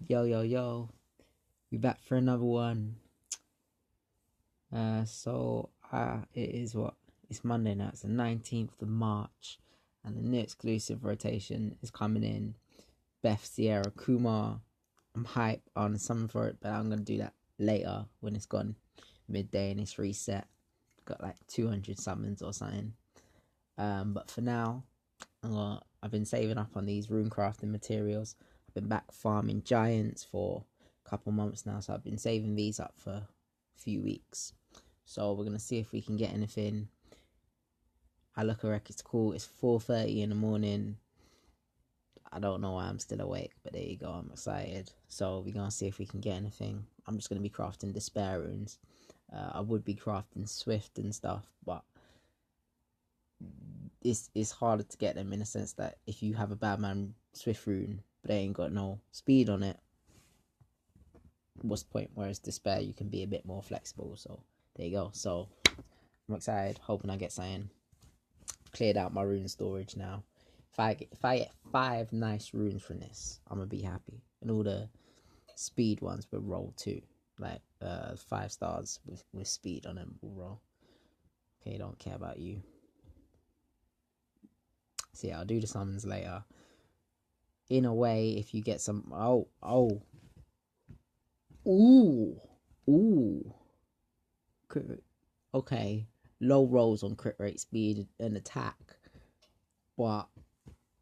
Yo, we back for another one. It is what? It's Monday now. It's the 19th of March, and the new exclusive rotation is coming in. Beth, Sierra, Kumar. I'm hype on something for it, but I'm gonna do that later when it's gone midday and it's reset. Got like 200 summons or something. But for now, I've been saving up on these rune crafting materials. I've been back farming giants for a couple months now, so I've been saving these up for a few weeks. So we're gonna see if we can get anything. I look a wreck, it's cool. It's 4:30 in the morning. I don't know why I'm still awake, but there you go. I'm excited. So we're gonna see if we can get anything. I'm just gonna be crafting despair runes. I would be crafting swift and stuff, but it's harder to get them in a sense that if you have a bad man swift rune but they ain't got no speed on it, what's the point? Whereas despair, you can be a bit more flexible. So there you go. So I'm excited, hoping I get something. Cleared out my rune storage now. If I get 5 nice runes from this, I'm gonna be happy. And all the speed ones will roll too, like 5 stars with speed on them will roll. Okay, don't care about you. So yeah, I'll do the summons later. In a way, if you get some ooh, okay, low rolls on crit rate, speed, and attack, but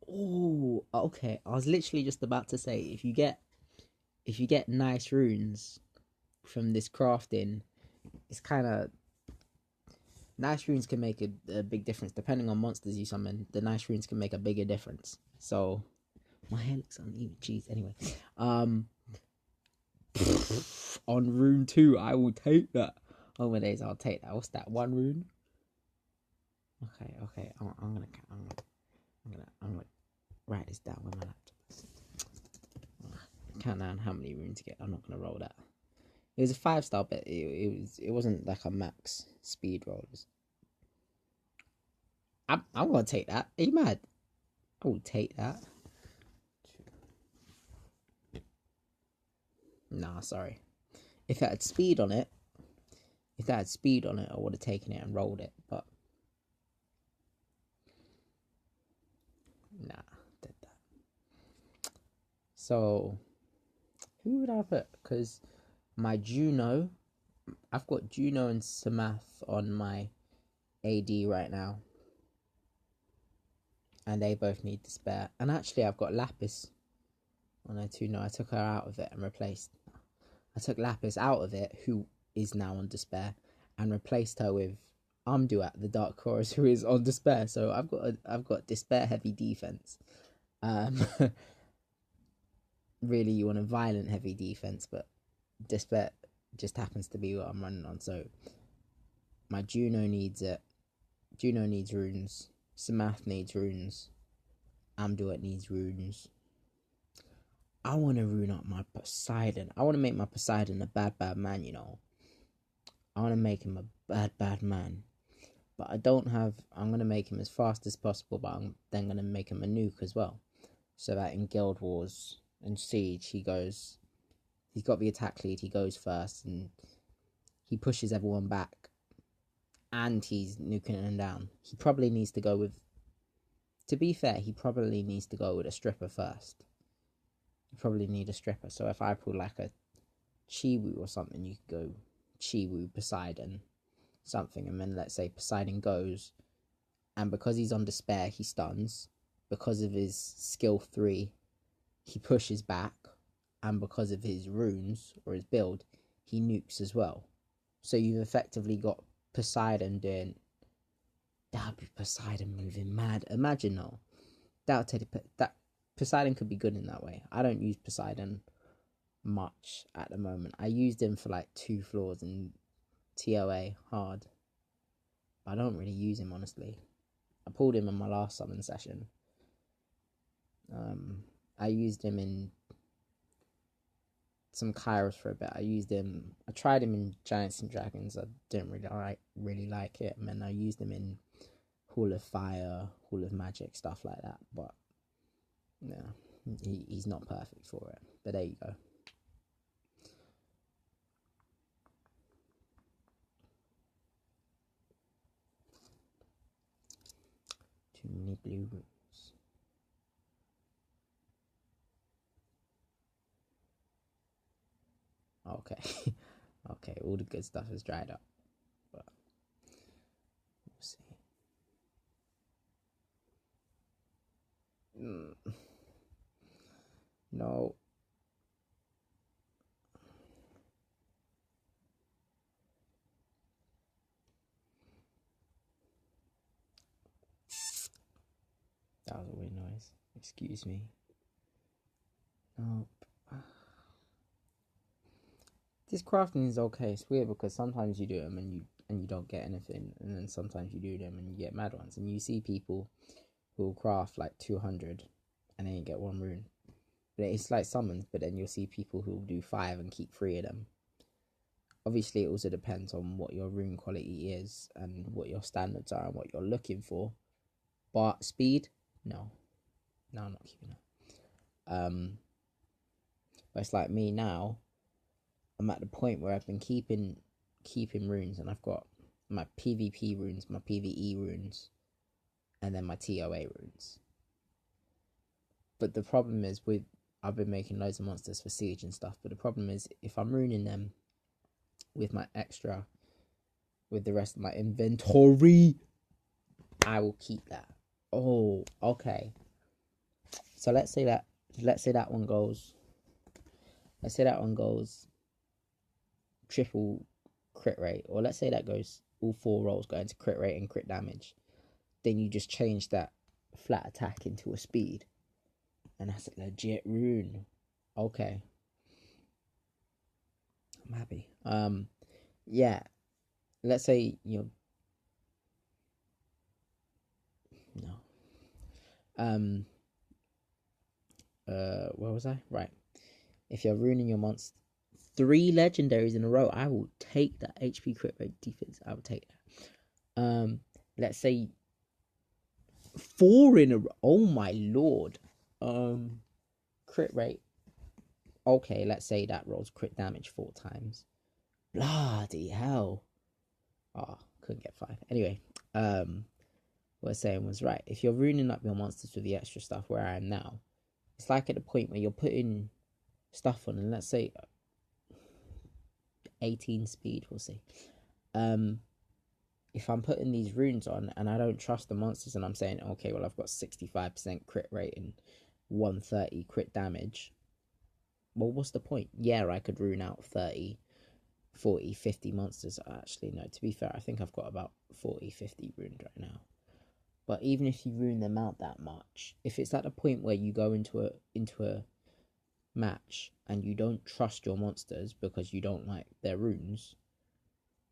okay. I was literally just about to say if you get nice runes from this crafting, it's kind of nice runes can make a big difference depending on monsters you summon. The nice runes can make a bigger difference. So my hair looks uneven. Jeez. Anyway, on rune 2, I will take that. Oh my days, I'll take that. What's that? 1 rune. Okay. I'm gonna write this down with my laptop. Count down how many runes to get. I'm not gonna roll that. It was a 5-star, but it wasn't like a max speed roll. I'm gonna take that. Are you mad? I will take that. Nah, sorry. If it had speed on it, I would have taken it and rolled it. But nah, did that. So who would I put? Because my Juno, I've got Juno and Samath on my AD right now, and they both need despair. And actually, I've got Lapis on her too. No, I took her out of it and replaced. I took Lapis out of it, who is now on despair, and replaced her with Amduat, the Dark Chorus, who is on despair. So I've got despair heavy defense. Really, you want a violent heavy defense, but despair just happens to be what I'm running on. So my Juno needs it. Juno needs runes. Samath needs runes. Amduat needs runes. I want to rune up my Poseidon. I want to make my Poseidon a bad man, you know. I want to make him a bad man. But I don't have... I'm going to make him as fast as possible, but I'm then going to make him a nuke as well. So that in Guild Wars and Siege, he's got the attack lead, he goes first, and he pushes everyone back. And he's nuking them down. He probably needs to go with... To be fair, he probably needs to go with a stripper first. You probably need a stripper. So if I pull like a Chiwu or something, you could go Chiwu, Poseidon, something, and then let's say Poseidon goes, and because he's on despair, he stuns. Because of his skill 3, he pushes back, and because of his runes or his build, he nukes as well. So you've effectively got Poseidon doing... That'd be Poseidon moving mad. Imagine though. That Poseidon could be good in that way. I don't use Poseidon much at the moment. I used him for like 2 floors in TOA hard. But I don't really use him, honestly. I pulled him in my last summon session. I used him in some Kairos for a bit. I tried him in Giants and Dragons. I didn't really like it. And then I used him in Hall of Fire, Hall of Magic, stuff like that. But yeah, he's not perfect for it. But there you go. Too many blue runes. Okay. Okay, all the good stuff is dried up. But we'll see. No. That was a weird noise. Excuse me. Nope. This crafting is okay. It's weird because sometimes you do them and you don't get anything, and then sometimes you do them and you get mad ones. And you see people who will craft like 200 and then you get one rune. But it's like summons, but then you'll see people who will do 5 and keep 3 of them. Obviously, it also depends on what your rune quality is and what your standards are and what you're looking for. But speed, no, I'm not keeping it. But it's like me now. I'm at the point where I've been keeping runes, and I've got my PvP runes, my PvE runes, and then my TOA runes. But the problem is I've been making loads of monsters for Siege and stuff, but the problem is if I'm runing them with my extra, with the rest of my inventory, I will keep that. Oh, okay. So let's say that one goes. Let's say that one goes triple crit rate, or let's say that goes all 4 rolls go into crit rate and crit damage. Then you just change that flat attack into a speed, and that's a legit rune. Okay, I'm happy. Yeah, let's say no. Where was I? Right. If you're ruining your monster 3 legendaries in a row, I will take that HP crit rate defense. I will take that. Let's say 4 in a row. Oh my lord. Crit rate. Okay, let's say that rolls crit damage 4 times. Bloody hell. Oh, couldn't get 5. Anyway, what I was saying was right. If you're ruining up your monsters with the extra stuff where I am now, it's like at the point where you're putting stuff on, and let's say 18 speed, we'll see. If I'm putting these runes on and I don't trust the monsters, and I'm saying, okay, well, I've got 65% crit rate and 130 crit damage, well, what's the point? Yeah, I could rune out 30, 40, 50 monsters. Actually, no, to be fair, I think I've got about 40, 50 ruined right now. But even if you rune them out that much, if it's at a point where you go into a match and you don't trust your monsters because you don't like their runes,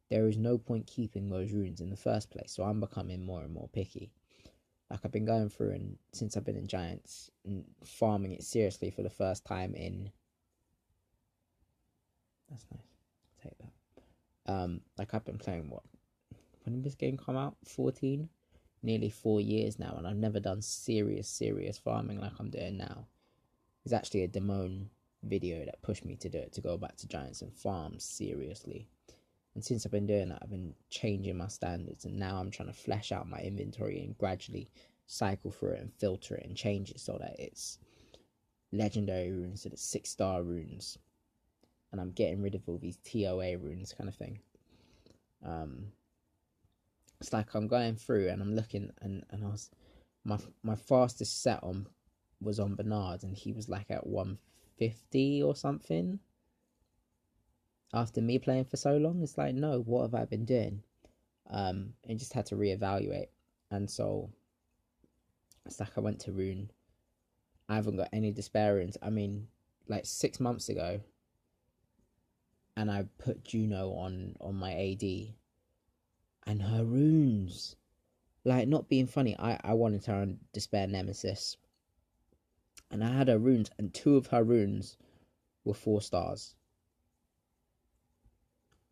there is no point keeping those runes in the first place. So I'm becoming more and more picky. Like I've been going through, and since I've been in Giants and farming it seriously for the first time in, that's nice, take that. Like I've been playing, what, when did this game come out? 14, nearly 4 years now, and I've never done serious farming like I'm doing now. It's actually a Damone video that pushed me to do it, to go back to Giants and farm seriously. And since I've been doing that, I've been changing my standards, and now I'm trying to flesh out my inventory and gradually cycle through it and filter it and change it so that it's legendary runes, so that 6-star runes, and I'm getting rid of all these TOA runes kind of thing. It's like I'm going through and I'm looking, and I was, my fastest set on was on Bernard, and he was like at 150 or something. After me playing for so long, it's like, no, what have I been doing? And just had to reevaluate. And so it's like I went to Rune. I haven't got any despair runes. I mean, like 6 months ago, and I put Juno on my AD, and her runes, like, not being funny, I wanted her on Despair Nemesis, and I had her runes, and 2 of her runes were 4 stars.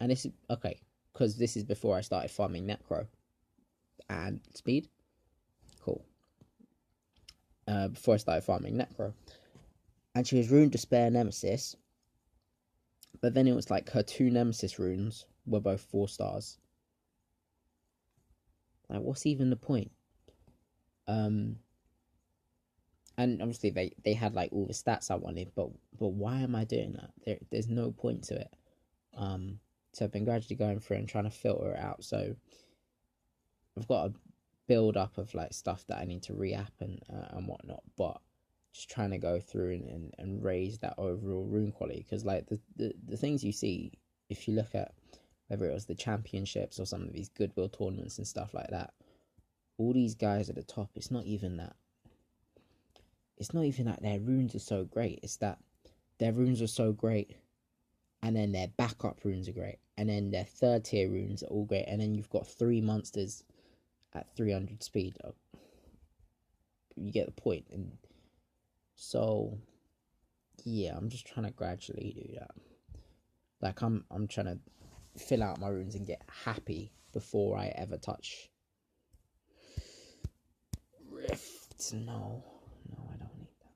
And this is okay, because this is before I started farming Necro and speed. Cool. Before I started farming Necro, and she was runed Despair Nemesis, but then it was like her 2 Nemesis runes were both 4 stars. Like, what's even the point? And obviously they had like all the stats I wanted, but why am I doing that? There's no point to it. So I've been gradually going through and trying to filter it out. So I've got a build up of like stuff that I need to re-app and whatnot, but just trying to go through and raise that overall rune quality, because like the things you see, if you look at whether it was the championships or some of these goodwill tournaments and stuff like that, all these guys at the top, it's not even that their runes are so great, it's that their runes are so great and then their backup runes are great, and then their 3rd tier runes are all great, and then you've got 3 monsters at 300 speed. You get the point. And so yeah, I'm just trying to gradually do that. Like I'm trying to fill out my runes and get happy before I ever touch Rift. No, I don't need that.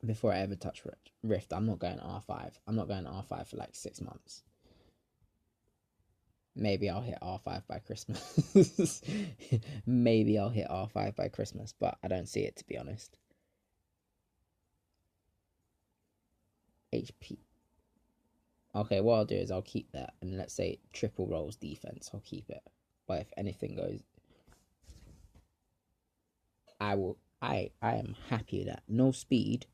Before I ever touch Rift, I'm not going R5. I'm not going R5 for like 6 months. Maybe I'll hit R5 by Christmas. Maybe I'll hit R5 by Christmas, but I don't see it, to be honest. HP. Okay, what I'll do is I'll keep that, and let's say triple rolls defense, I'll keep it. But if anything goes, I am happy with that. No speed,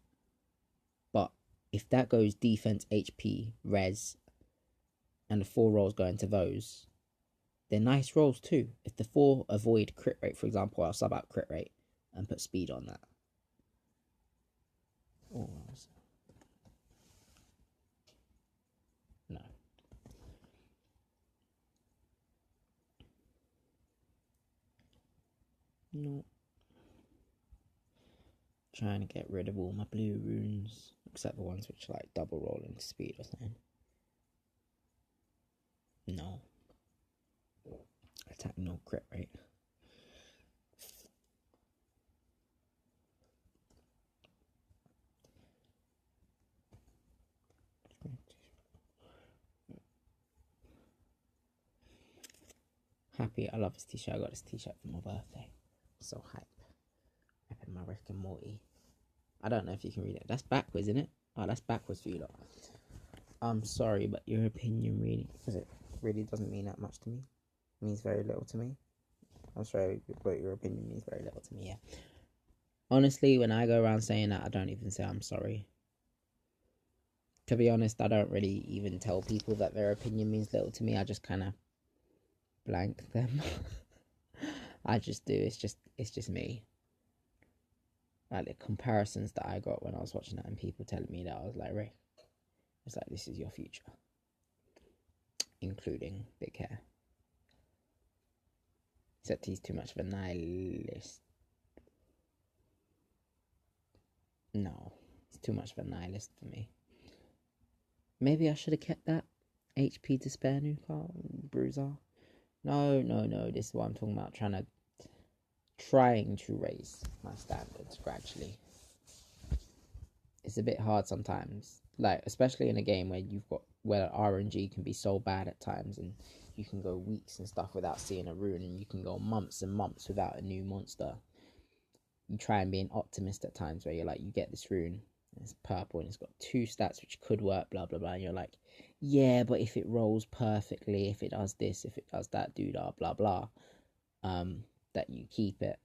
but if that goes defense, HP, res, and the 4 rolls go into those, they're nice rolls too. If the 4 avoid crit rate, for example, I'll sub out crit rate and put speed on that. Oh, no. No. Trying to get rid of all my blue runes, except the ones which are like double roll into speed or something. No. Attack no crit rate. Happy, I love this t-shirt. I got this t-shirt for my birthday. So hype. Repping my Rick and Morty. I don't know if you can read it. That's backwards, isn't it? Oh, that's backwards for you lot. I'm sorry, but your opinion really, because it really doesn't mean that much to me. It means very little to me. I'm sorry, but your opinion means very little to me, yeah. Honestly, when I go around saying that, I don't even say I'm sorry. To be honest, I don't really even tell people that their opinion means little to me. I just kind of blank them. I just do. It's just me. Like the comparisons that I got when I was watching that and people telling me that, I was like, Ray, it's like, this is your future, including big hair. Except he's too much of a nihilist. No, he's too much of a nihilist for me. Maybe I should have kept that HP Despair new card, Bruiser. No, this is what I'm talking about, trying to raise my standards gradually. It's a bit hard sometimes, like especially in a game where RNG can be so bad at times, and you can go weeks and stuff without seeing a rune, and you can go months and months without a new monster. You try and be an optimist at times where you're like, you get this rune, and it's purple and it's got 2 stats which could work, blah blah blah, and you're like, yeah, but if it rolls perfectly, if it does this, if it does that, blah blah, that you keep it.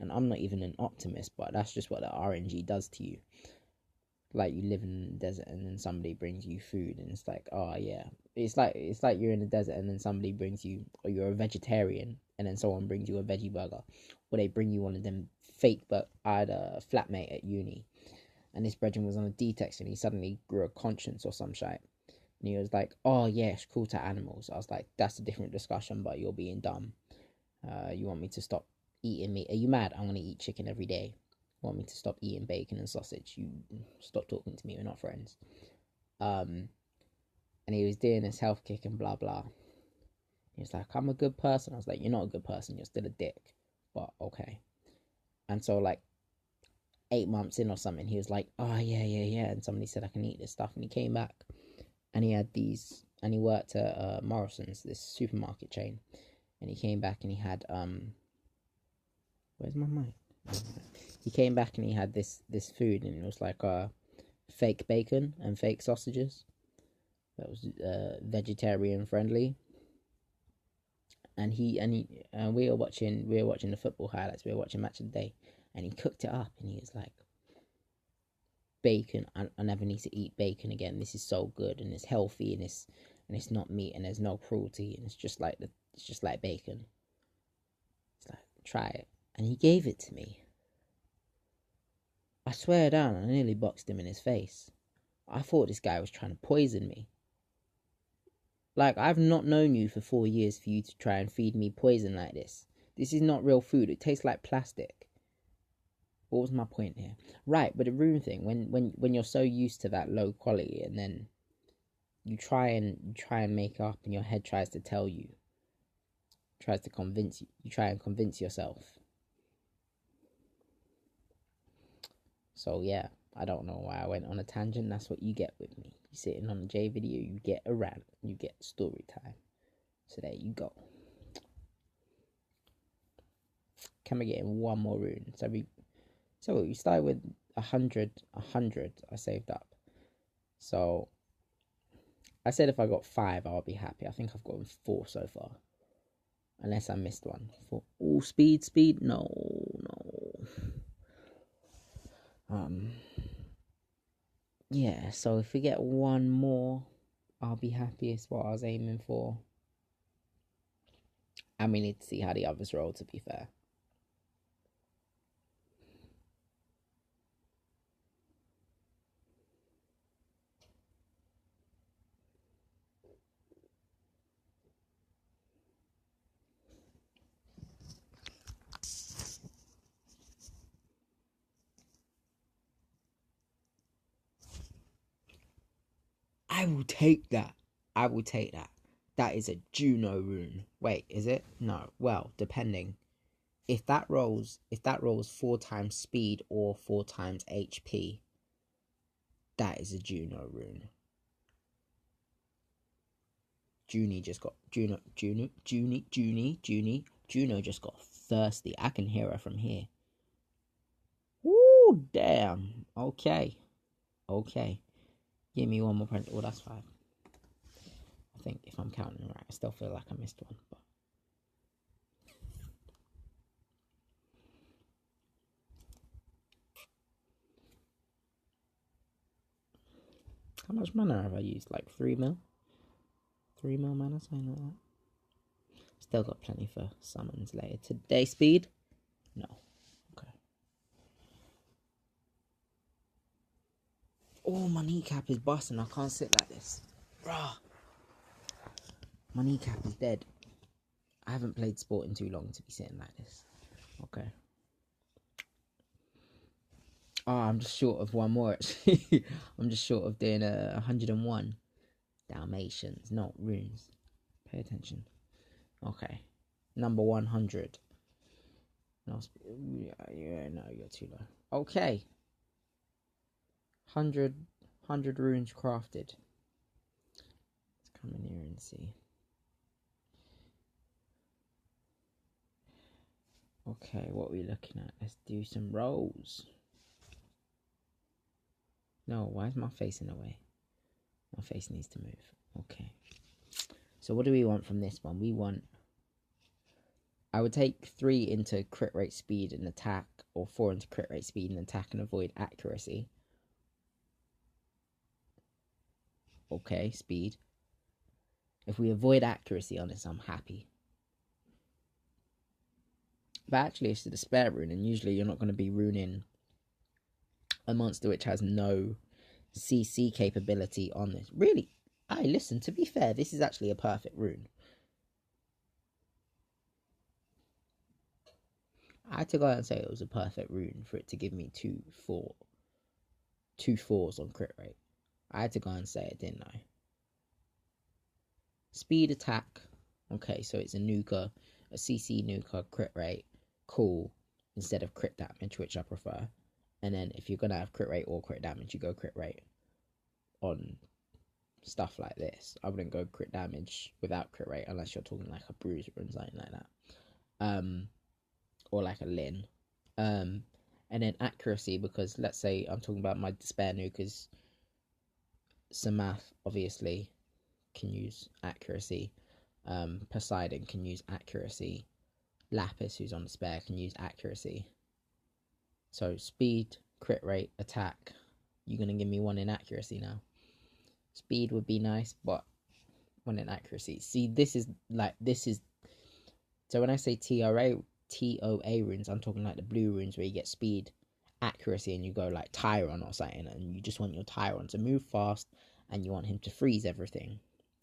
And I'm not even an optimist, but that's just what the RNG does to you. Like, you live in the desert and then somebody brings you food, and it's like, oh yeah, it's like you're in the desert and then somebody brings you, or you're a vegetarian and then someone brings you a veggie burger, or they bring you one of them fake. But I had a flatmate at uni, and this brethren was on a detox, and he suddenly grew a conscience or some shit, and he was like, oh yeah, it's cruel to animals. I was like, that's a different discussion, but you're being dumb. You want me to stop eating meat? Are you mad? I'm gonna eat chicken every day. Want me to stop eating bacon and sausage? You stop talking to me, we're not friends. And he was doing his health kick and blah blah. He was like, I'm a good person. I was like, you're not a good person, you're still a dick, but okay. And so like, 8 months in or something, he was like, oh yeah, and somebody said I can eat this stuff, and he came back and he had these, and he worked at Morrison's, this supermarket chain, and he came back and he had where's my mic? He came back and he had this food, and it was like fake bacon and fake sausages that was vegetarian friendly. And we were watching the football highlights. We were watching Match of the Day, and he cooked it up, and he was like, "Bacon, I never need to eat bacon again. This is so good, and it's healthy, and it's not meat, and there's no cruelty, and it's just like bacon. It's like, try it." And he gave it to me. I swear down, I nearly boxed him in his face. I thought this guy was trying to poison me. Like, I've not known you for 4 years for you to try and feed me poison like this. This is not real food. It tastes like plastic. What was my point here? Right, but the rune thing, when you're so used to that low quality, and then you try and make up, and your head tries to tell you, tries to convince you, you try and convince yourself. So yeah, I don't know why I went on a tangent. That's what you get with me. You sitting on the J video, you get a rant, you get story time. So there you go. Can we get in one more rune? So we started with 100 I saved up. So I said if I got 5, I'll be happy. I think I've gotten 4 so far, unless I missed one. For all speed, no. Yeah, so if we get one more, I'll be happy. Is what I was aiming for. And we need to see how the others roll, to be fair. I will take that. That is a Juno rune. Wait, is it? No. Well, depending. If that rolls 4 times speed or 4 times HP, that is a Juno rune. Junie just got Juno just got thirsty. I can hear her from here. Woo, damn. Okay. Give me one more print. Oh, that's 5. I think if I'm counting right, I still feel like I missed one. But how much mana have I used? Like 3 mil? 3 mil mana, something like that. Still got plenty for summons later today. Speed? No. Okay. Oh, my kneecap is busting. I can't sit like this. Bruh. My kneecap is dead. I haven't played sport in too long to be sitting like this. Okay. Oh, I'm just short of one more, actually. I'm just short of doing 101 Dalmatians, not runes. Pay attention. Okay. Number 100. No, no, you're too low. Okay. 100 runes crafted. Let's come in here and see. Okay, what are we looking at? Let's do some rolls. No, why is my face in the way? My face needs to move. Okay. So what do we want from this one? We want... I would take 3 into crit rate, speed, and attack, or 4 into crit rate, speed, and attack, and avoid accuracy. Okay, speed. If we avoid accuracy on this, I'm happy. But actually, it's the despair rune, and usually you're not going to be runing a monster which has no CC capability on this. Really? Listen, to be fair, this is actually a perfect rune. I had to go out and say it was a perfect rune for it to give me 2 4s on crit rate. I had to go and say it, didn't I? Speed, attack. Okay, so it's a nuka, a CC nuka, crit rate. Cool. Instead of crit damage, which I prefer. And then if you're gonna have crit rate or crit damage, you go crit rate on stuff like this. I wouldn't go crit damage without crit rate unless you're talking like a bruiser and something like that. Or like a Lin. And then accuracy, because let's say I'm talking about my Despair Nukers. Samath obviously can use accuracy. Poseidon can use accuracy. Lapis, who's on Despair, can use accuracy. So speed, crit rate, attack. You're gonna give me one in accuracy now. Speed would be nice, but one in accuracy. See, this is. So when I say TOA runes, I'm talking like the blue runes where you get speed, accuracy, and you go like Tyron or something, and you just want your Tyron to move fast, and you want him to freeze everything,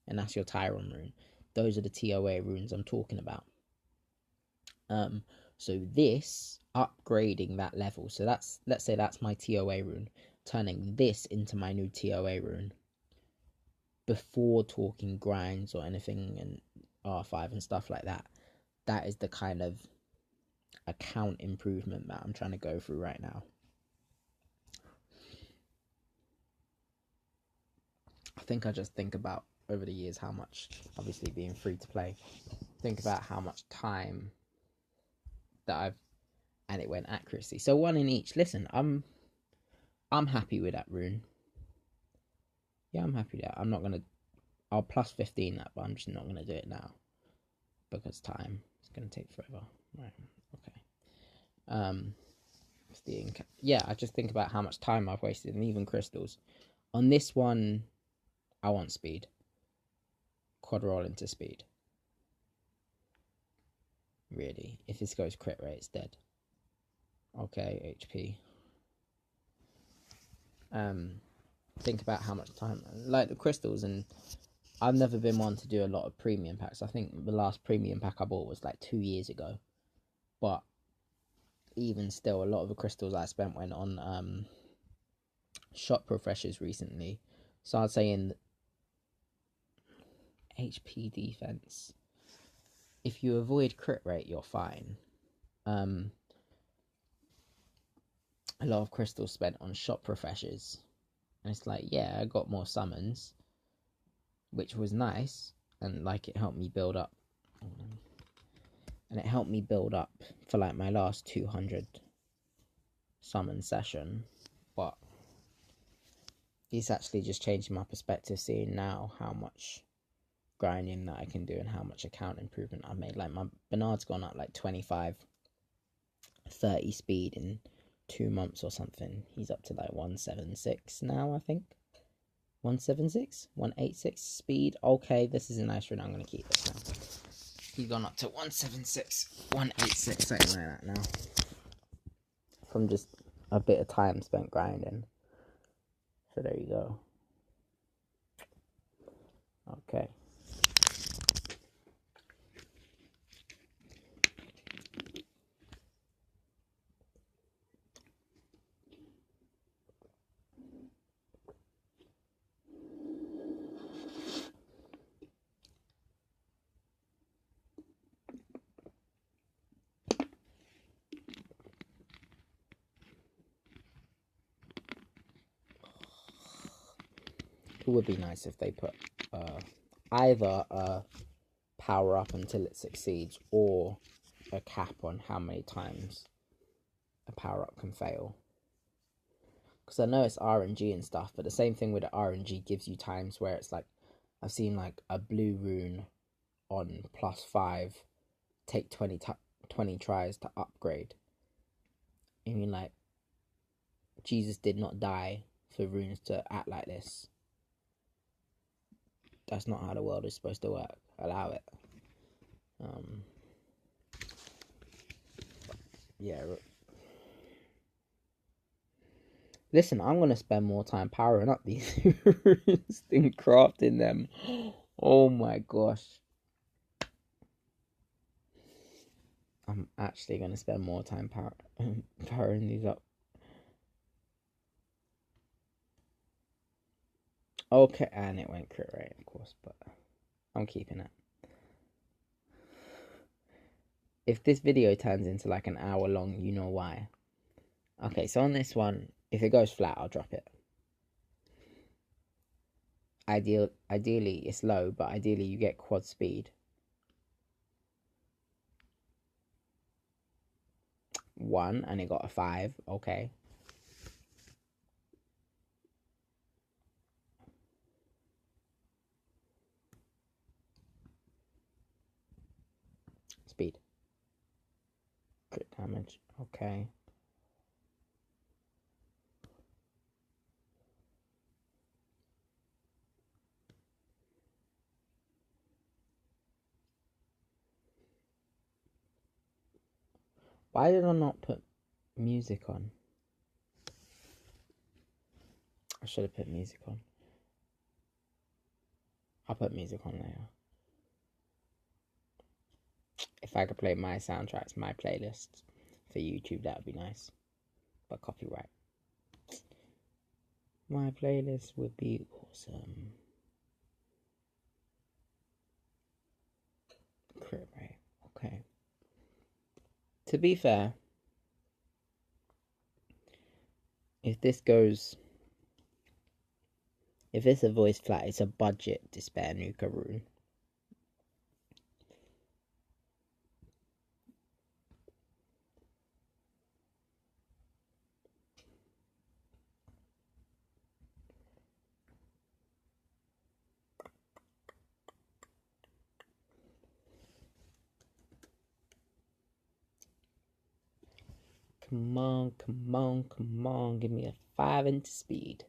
and that's your Tyron rune. Those are the TOA runes I'm talking about. So this upgrading that level. So let's say that's my TOA rune, turning this into my new TOA rune. Before talking grinds or anything and R5 and stuff like that, that is the kind of account improvement that I'm trying to go through right now. I think I just think about over the years how much, obviously being free to play, think about how much time that I've, and it went accuracy. So one in each. Listen, I'm happy with that rune. Yeah, I'm happy with that. I'm not gonna. I'll plus 15 that, but I'm just not gonna do it now because time. It's gonna take forever. Right. Okay. Yeah, I just think about how much time I've wasted, and even crystals. On this one, I want speed. Quad roll into speed. Really, if this goes crit rate, it's dead. Okay, HP. Think about how much time, like the crystals, and I've never been one to do a lot of premium packs. I think the last premium pack I bought was like 2 years ago, but even still, a lot of the crystals I spent went on shop refreshers recently. So I'd say in HP defense, if you avoid crit rate, you're fine. A lot of crystals spent on shop refreshers, and it's like, yeah, I got more summons, which was nice, and like it helped me build up, and it helped me build up for like my last 200 summon session, but it's actually just changing my perspective, seeing now how much grinding that I can do and how much account improvement I've made. Like my Bernard's gone up like 25, 30 speed in 2 months or something. He's up to like 176 now, I think. 176, 186 speed. Okay, this is a nice rune. I'm gonna keep this now. He's gone up to 176, 186, something like that now. From just a bit of time spent grinding. So there you go. Okay. It would be nice if they put either a power up until it succeeds or a cap on how many times a power up can fail. Because I know it's RNG and stuff, but the same thing with the RNG gives you times where it's like, I've seen like a blue rune on +5 take 20 tries to upgrade. I mean, like, Jesus did not die for runes to act like this. That's not how the world is supposed to work. Allow it. Yeah. Listen, I'm going to spend more time powering up these runes than crafting them. Oh my gosh. I'm actually going to spend more time powering these up. Okay, and it went crit rate, of course, but I'm keeping it. If this video turns into like an hour long, you know why. Okay, so on this one, if it goes flat, I'll drop it. Ideally, it's low, but ideally you get quad speed. 1, and it got a 5. Okay. Speed. Crit damage. Okay. Why did I not put music on? I should have put music on. I'll put music on later. If I could play my soundtracks, my playlists for YouTube, that would be nice. But copyright. My playlist would be awesome. Crit rate. Okay. To be fair, if this if it's a voice flat, it's a budget Despair Nuka rune. Come on, come on, come on. Give me a 5 into speed.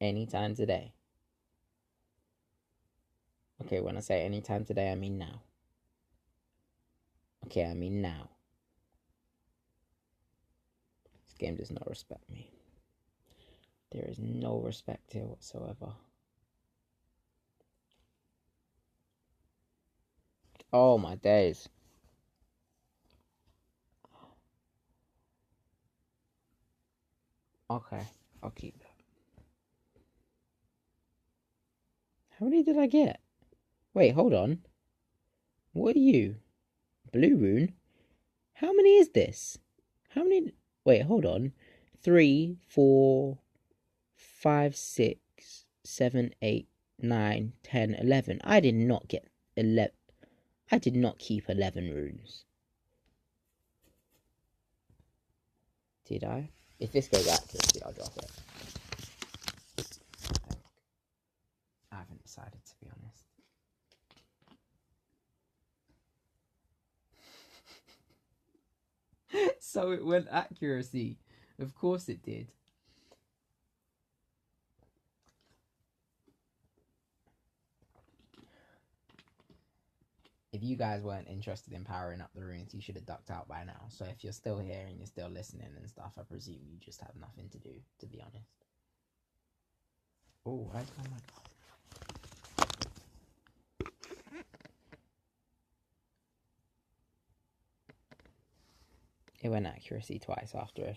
Anytime today. Okay, when I say anytime today, I mean now. Okay, I mean now. This game does not respect me. There is no respect here whatsoever. Oh my days. Okay, I'll keep that. How many did I get? Wait, hold on. What are you? Blue rune? How many is this? How many? Wait, hold on. 3, 4, 5, 6, 7, 8, 9, 10, 11. I did not get 11. I did not keep 11 runes. Did I? If this goes accuracy, I'll drop it. I haven't decided, to be honest. So it went accuracy. Of course it did. If you guys weren't interested in powering up the runes, you should have ducked out by now. So if you're still here and you're still listening and stuff, I presume you just have nothing to do, to be honest. Oh, my God. It went accuracy twice after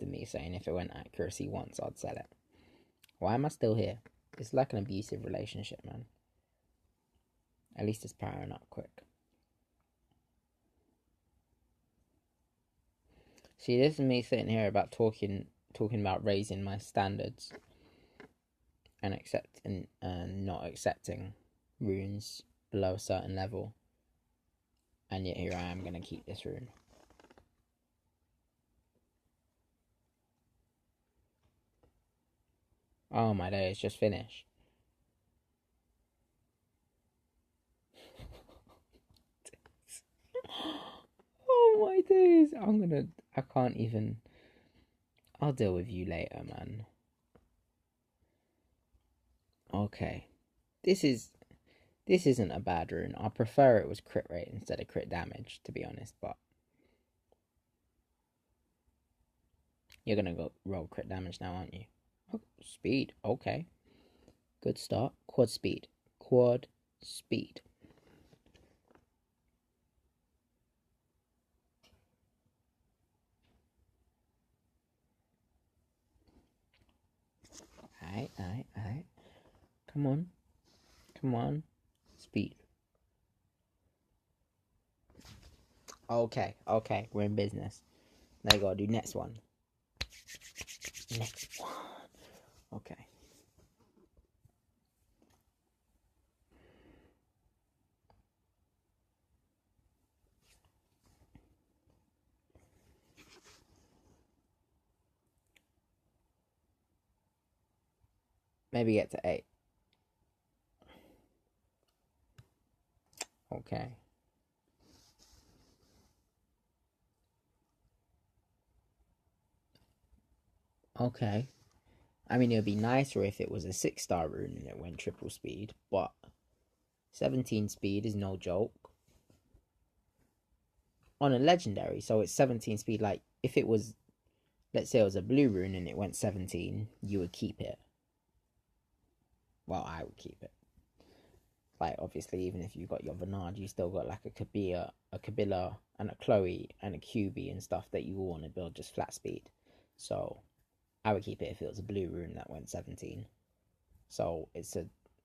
me saying if it went accuracy once, I'd sell it. Why am I still here? It's like an abusive relationship, man. At least it's powering up quick. See, this is me sitting here about talking about raising my standards and not accepting runes below a certain level. And yet here I am going to keep this rune. Oh my day, it's just finished. Oh my days. I can't even. I'll deal with you later, man. Okay. This isn't a bad rune. I prefer it was crit rate instead of crit damage, to be honest, but you're gonna go roll crit damage now, aren't you? Oh, speed, okay. Good start. Quad speed. Quad speed. Alright. Come on. Speed. Okay, okay, we're in business. Now you gotta do next one. Next one. Okay. Maybe get to 8. Okay. Okay. I mean, it would be nicer if it was a 6-star rune and it went triple speed, but 17 speed is no joke. On a legendary, so it's 17 speed. Like, if it was, let's say it was a blue rune and it went 17, you would keep it. Well, I would keep it. Like, obviously, even if you got your Vernard, you still got like a Kabila, and a Chloe, and a QB and stuff that you all want to build just flat speed. So, I would keep it if it was a blue rune that went 17. So, it's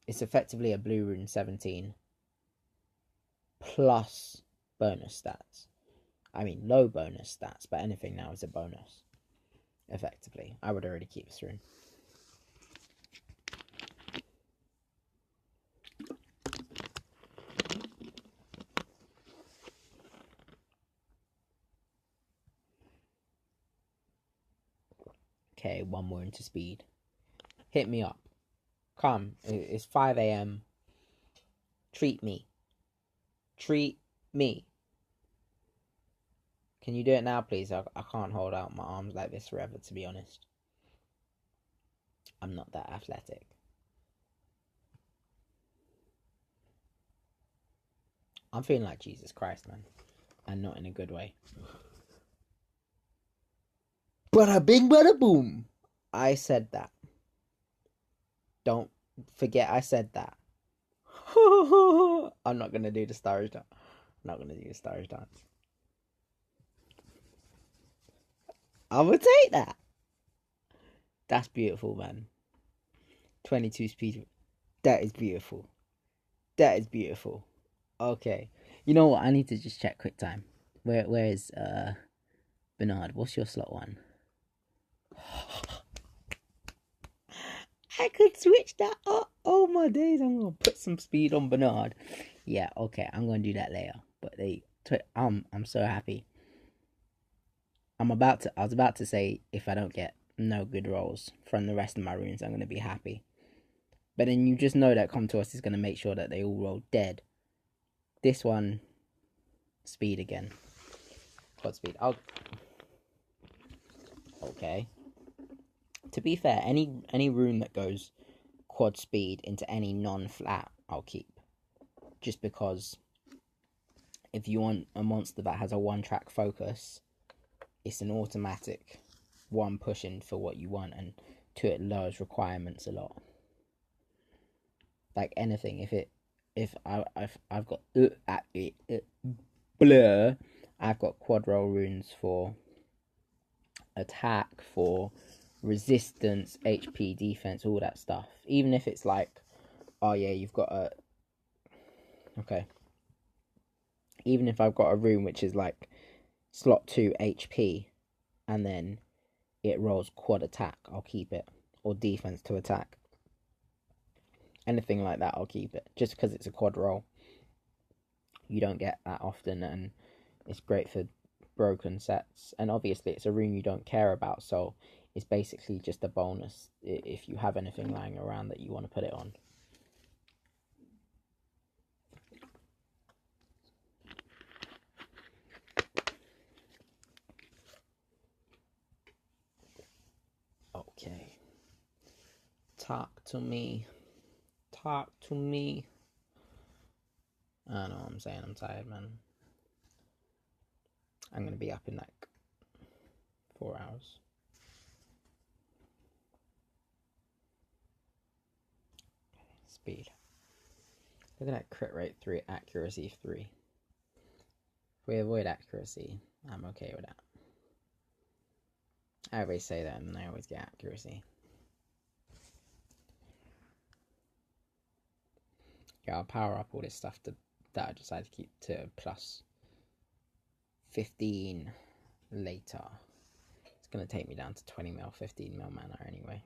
effectively a blue rune 17 plus bonus stats. I mean, low bonus stats, but anything now is a bonus. Effectively, I would already keep this rune. Okay, one more into speed. Hit me up. Come, it's 5 a.m. Treat me. Treat me. Can you do it now, please? I can't hold out my arms like this forever, to be honest. I'm not that athletic. I'm feeling like Jesus Christ, man. And not in a good way. Bada bing, bada boom. I said that. Don't forget I said that. I'm not going to do the Starry Dance. I'm not going to do the Starry Dance. I'm going to take that. That's beautiful, man. 22 speed. That is beautiful. That is beautiful. Okay. You know what? I need to just check quick time. Where is Bernard? What's your slot 1? I could switch that up. Oh my days, I'm gonna put some speed on Bernard. Yeah, okay, I'm gonna do that later. But I'm so happy. I was about to say if I don't get no good rolls from the rest of my runes, I'm gonna be happy. But then you just know that Come To Us is gonna make sure that they all roll dead. This one, speed again. Quad speed. Okay. To be fair, any rune that goes quad speed into any non-flat, I'll keep. Just because if you want a monster that has a 1-track focus, it's an automatic 1 pushing for what you want, and 2, it lowers requirements a lot. Like anything, if I've got blur, I've got quad roll runes for attack, for resistance, HP, defense, all that stuff. Even if it's like, oh yeah, you've got a... Okay. Even if I've got a rune which is like slot 2 HP, and then it rolls quad attack, I'll keep it. Or defense to attack. Anything like that, I'll keep it. Just because it's a quad roll. You don't get that often, and it's great for broken sets. And obviously it's a rune you don't care about, so it's basically just a bonus if you have anything lying around that you want to put it on. Okay. Talk to me. Talk to me. I know what I'm saying. I'm tired, man. I'm going to be up in like 4 hours. Speed. Look at that crit rate 3, accuracy 3. If we avoid accuracy, I'm okay with that. I always say that and I always get accuracy. Yeah, I'll power up all this stuff that I decided to keep to plus 15 later. It's going to take me down to 20 mil, 15 mil mana anyway.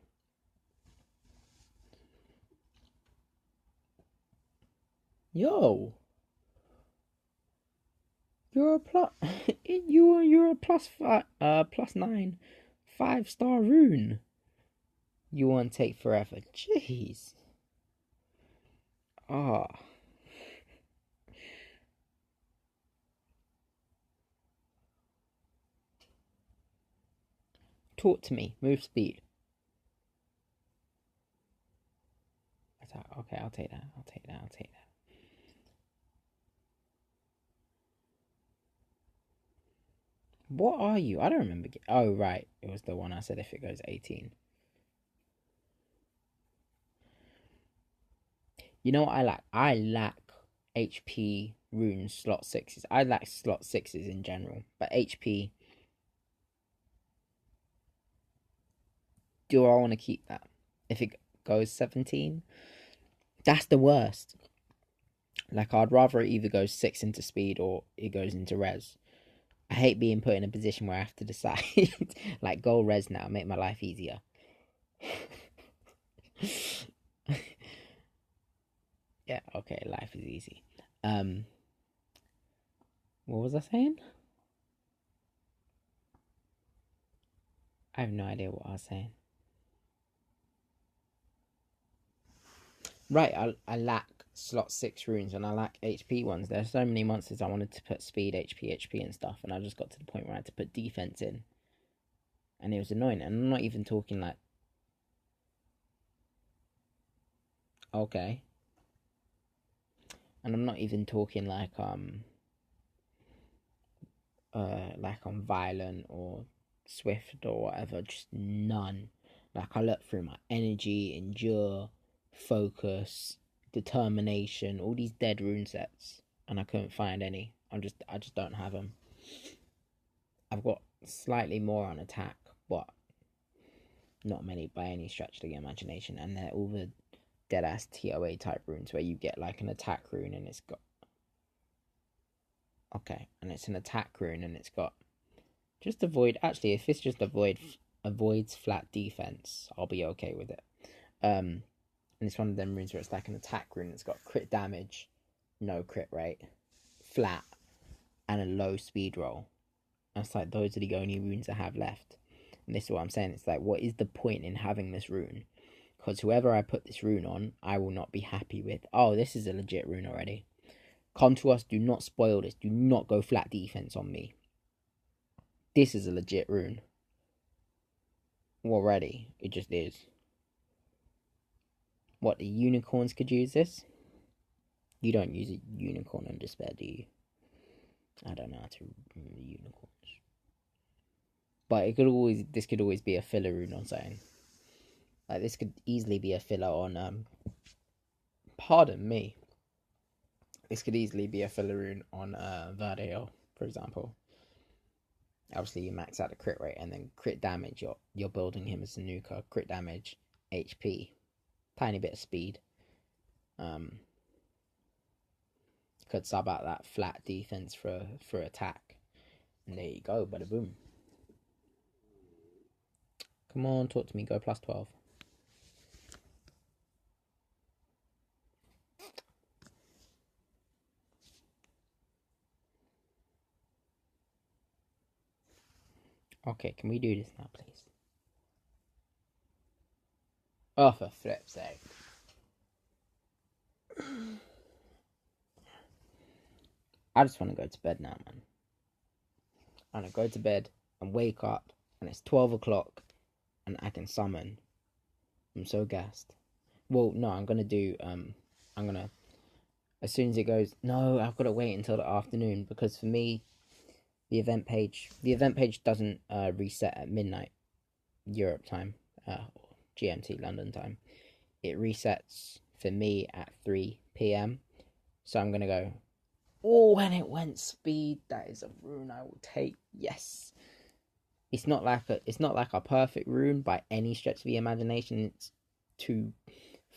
Yo! You're a plus. you're a plus 9, 5-star rune. You won't take forever. Jeez. Ah. Oh. Talk to me. Move speed. Okay, I'll take that. I'll take that. What are you? I don't remember. Oh, right. It was the one I said if it goes 18. You know what I lack? I lack HP rune slot 6s. I lack slot 6s in general. But HP... Do I want to keep that? If it goes 17? That's the worst. Like, I'd rather it either goes 6 into speed or it goes into res. I hate being put in a position where I have to decide. Like, go res now, make my life easier. Yeah, okay, life is easy. What was I saying? I have no idea what I was saying. Right, I lack slot 6 runes and I lack HP ones. There's so many monsters I wanted to put speed, HP and stuff, and I just got to the point where I had to put defense in. And it was annoying. And I'm not even talking like... Okay. And I'm not even talking like on violent or swift or whatever, just none. Like, I looked through my energy, endure, focus, determination, all these dead rune sets, and I couldn't find any. I just don't have them. I've got slightly more on attack, but not many by any stretch of the imagination, and they're all the dead ass TOA type runes where you get like an attack rune and it's got... Okay, and it's an attack rune and it's got... Just avoid... Actually, if it's just avoids flat defense, I'll be okay with it. And it's one of them runes where it's like an attack rune. It's got crit damage, no crit rate, flat, and a low speed roll. And it's like, those are the only runes I have left. And this is what I'm saying. It's like, what is the point in having this rune? Because whoever I put this rune on, I will not be happy with. Oh, this is a legit rune already. Come to us. Do not spoil this. Do not go flat defense on me. This is a legit rune. Already. It just is. What, the unicorns could use this? You don't use a unicorn on Despair, do you? I don't know how to remember unicorns. But this could always be a filler rune on something. Like, this could easily be a filler on, pardon me. This could easily be a filler rune on, Verdeil, for example. Obviously, you max out the crit rate, and then crit damage, you're building him as a nuker. Crit damage, HP, tiny bit of speed. Could sub out that flat defense for attack. And there you go, bada boom. Come on, talk to me, go plus 12. Okay, can we do this now, please? Oh, for flip's sake. I just want to go to bed now, man. I want to go to bed and wake up, and it's 12 o'clock, and I can summon. I'm so gassed. Well, no, I'm going to, as soon as it goes, no, I've got to wait until the afternoon, because for me, the event page doesn't reset at midnight Europe time, GMT London time. It resets for me at 3 p.m. So I'm gonna go. Oh, and it went speed. That is a rune I will take. Yes. It's not like a perfect rune by any stretch of the imagination. It's 2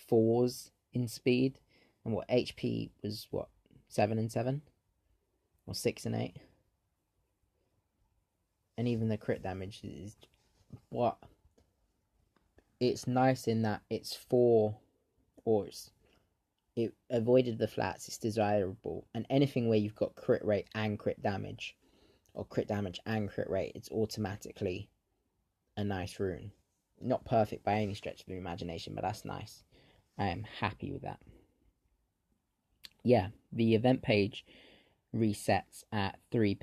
4s in speed, and what HP was 7 and 7, or 6 and 8. and even the crit damage is what. It's nice in that it's 4 ores. It avoided the flats. It's desirable, and anything where you've got crit rate and crit damage, or crit damage and crit rate, it's automatically a nice rune. Not perfect by any stretch of the imagination, but that's nice. I am happy with that. Yeah, the event page resets at 3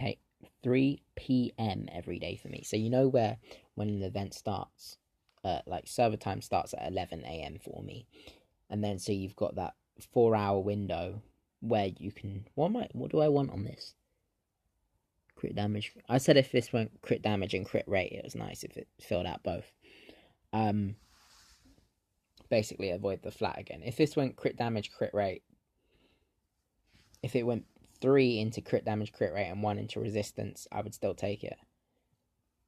p.m. every day for me. So you know where when an event starts, like server time starts at 11 a.m. for me, and then so you've got that 4-hour window where you can. What do I want on this? Crit damage. I said if this went crit damage and crit rate, it was nice if it filled out both. Basically avoid the flat again. If this went crit damage, crit rate, if it went 3 into crit damage, crit rate, and 1 into resistance, I would still take it.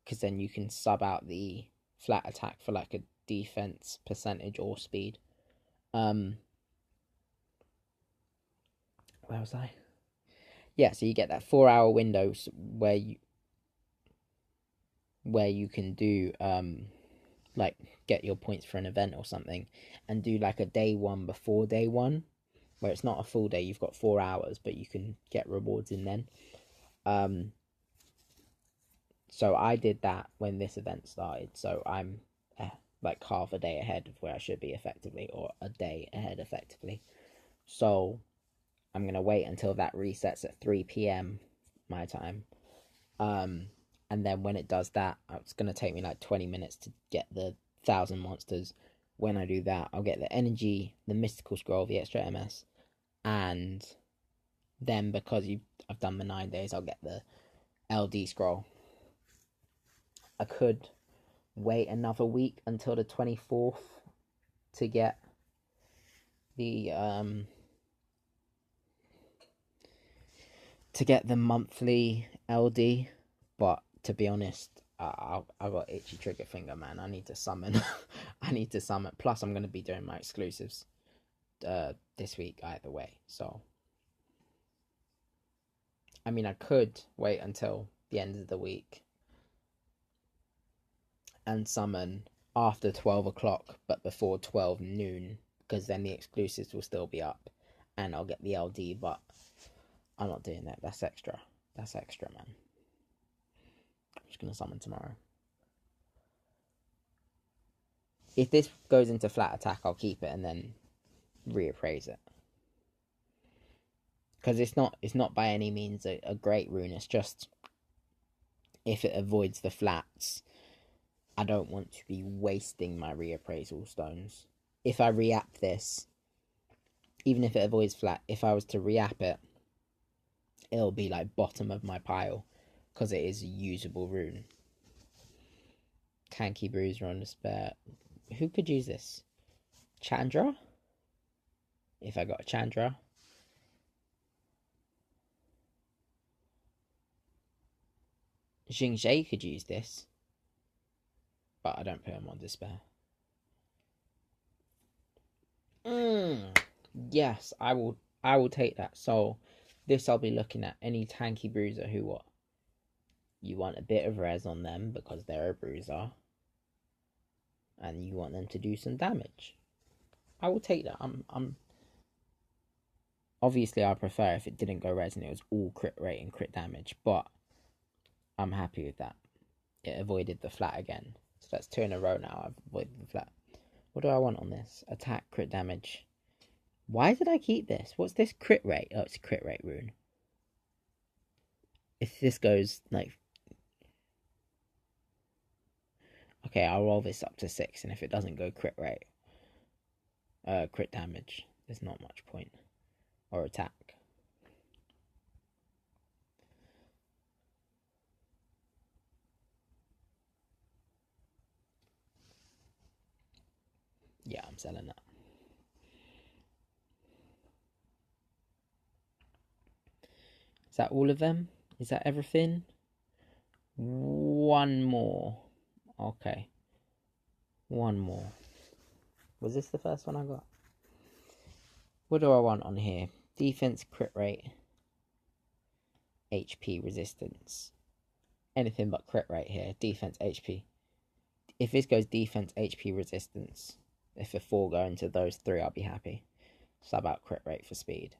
Because then you can sub out the flat attack for like a defense percentage or speed. Where was I? Yeah, so you get that 4-hour window where you can do like get your points for an event or something, and do like a day 1 before day 1, where it's not a full day. You've got 4 hours, but you can get rewards in then. So I did that when this event started. So I'm like half a day ahead of where I should be effectively, or a day ahead effectively. So I'm gonna wait until that resets at 3 p.m. my time. And then when it does that, it's going to take me like 20 minutes to get the 1,000 monsters. When I do that, I'll get the energy, the mystical scroll, the extra MS, and then because I've done the 9 days, I'll get the LD scroll. I could wait another week until the 24th to get the monthly LD, but to be honest, I got itchy trigger finger, man. I need to summon. I need to summon. Plus, I'm going to be doing my exclusives this week either way. So, I mean, I could wait until the end of the week and summon after 12 o'clock, but before 12 noon, because then the exclusives will still be up, and I'll get the LD. But I'm not doing that. That's extra. That's extra, man. I'm just gonna summon tomorrow. If this goes into flat attack, I'll keep it and then reappraise it. Because it's not by any means a great rune. It's just if it avoids the flats, I don't want to be wasting my reappraisal stones. If I reapp this, even if it avoids flat, if I was to reapp it, it'll be like bottom of my pile because it is a usable rune. Tanky Bruiser on the spare. Who could use this? Chandra? If I got a Chandra. Xingzhe could use this. But I don't put him on despair. Yes, I will take that. So this I'll be looking at any tanky bruiser who what? You want a bit of res on them because they're a bruiser. And you want them to do some damage. I will take that. I'm obviously I prefer if it didn't go res and it was all crit rate and crit damage, but I'm happy with that. It avoided the flat again. So that's 2 in a row now. I've avoided the flat. What do I want on this? Attack, crit damage. Why did I keep this? What's this crit rate? Oh, it's a crit rate rune. If this goes like... Okay, I'll roll this up to 6, and if it doesn't go crit rate, crit damage, there's not much point. Or attack. Yeah, I'm selling that. Is that all of them? Is that everything? One more. Okay. One more. Was this the first one I got? What do I want on here? Defense, crit rate, HP resistance. anything but crit rate here. Defense, HP. If this goes defense, HP, resistance, if a 4 go into those 3, I'll be happy. Sub out crit rate for speed.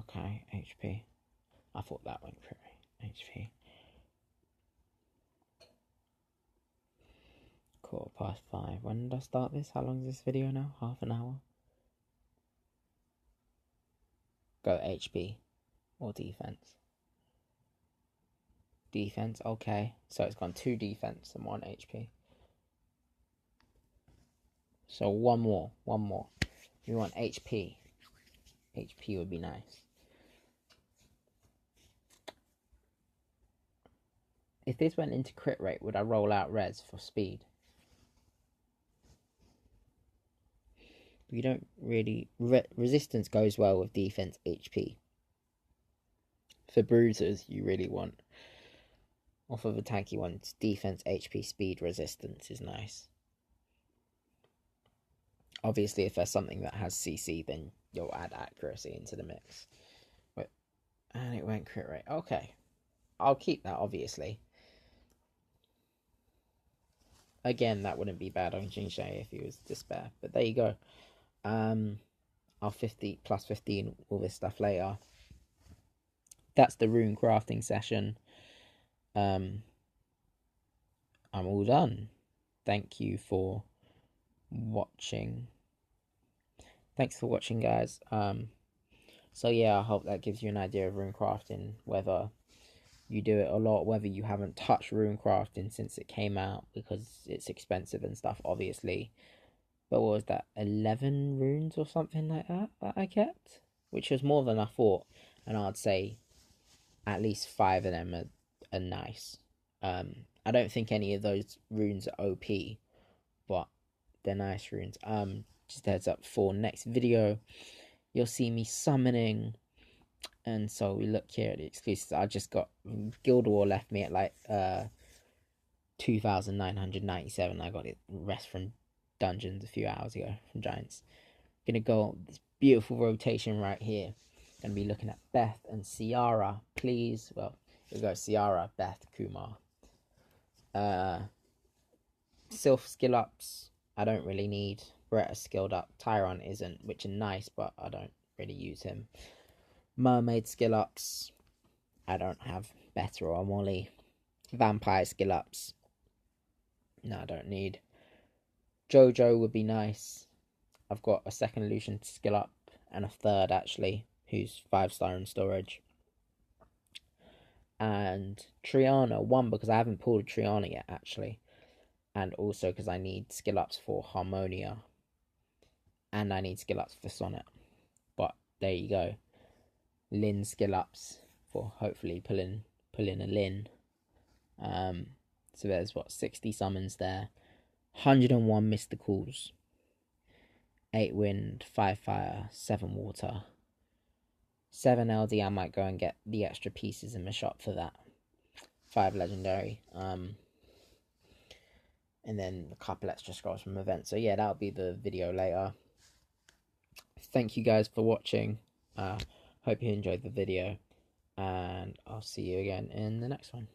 Okay, HP. I thought that went crit rate. HP. ~5. When did I start this? How long is this video now? Half an hour? Go HP or defense. Defense, okay. So it's gone 2 defense and 1 HP. So one more. We want HP. HP would be nice. If this went into crit rate, would I roll out res for speed? You don't really... resistance goes well with defense, HP. For bruisers, you really want... off of a tanky one, it's defense, HP, speed, resistance is nice. Obviously, if there's something that has CC, then you'll add accuracy into the mix. But, and it went crit rate. Okay. I'll keep that, obviously. Again, that wouldn't be bad on Jinshay if he was despair. But there you go. I'll 50 plus 15 all this stuff later. That's the rune crafting session. I'm all done. Thank you for watching. Thanks for watching, guys. So yeah, I hope that gives you an idea of rune crafting, whether you do it a lot, whether you haven't touched rune crafting since it came out, because it's expensive and stuff, obviously. But what was that, 11 runes or something like that I kept? Which was more than I thought. And I'd say at least 5 of them are nice. I don't think any of those runes are OP, but they're nice runes. Just a heads up, for next video, you'll see me summoning. And so we look here at the exclusives. I just got Guild War left me at like 2,997. I got it rest from dungeons a few hours ago from Giants. Gonna go this beautiful rotation right here. Gonna be looking at Beth and Ciara, please. Well, we'll go Ciara, Beth, Kumar. Sylph skill ups, I don't really need. Brett is skilled up. Tyron isn't, which are nice, but I don't really use him. Mermaid skill ups, I don't have Better or Molly. Vampire skill ups, no, I don't need. Jojo would be nice. I've got a second Lucian skill up and a third actually, who's 5-star in storage. And Triana, 1 because I haven't pulled a Triana yet actually, and also because I need skill ups for Harmonia, and I need skill ups for Sonnet. But there you go. Lyn skill ups for hopefully pulling a Lyn. So there's what, 60 summons there, 101 mysticals, 8 wind, 5 fire, 7 water, 7 LD. I might go and get the extra pieces in my shop for that. 5 legendary, and then a couple extra scrolls from events. So yeah, that'll be the video later. Thank you guys for watching. Hope you enjoyed the video, and I'll see you again in the next one.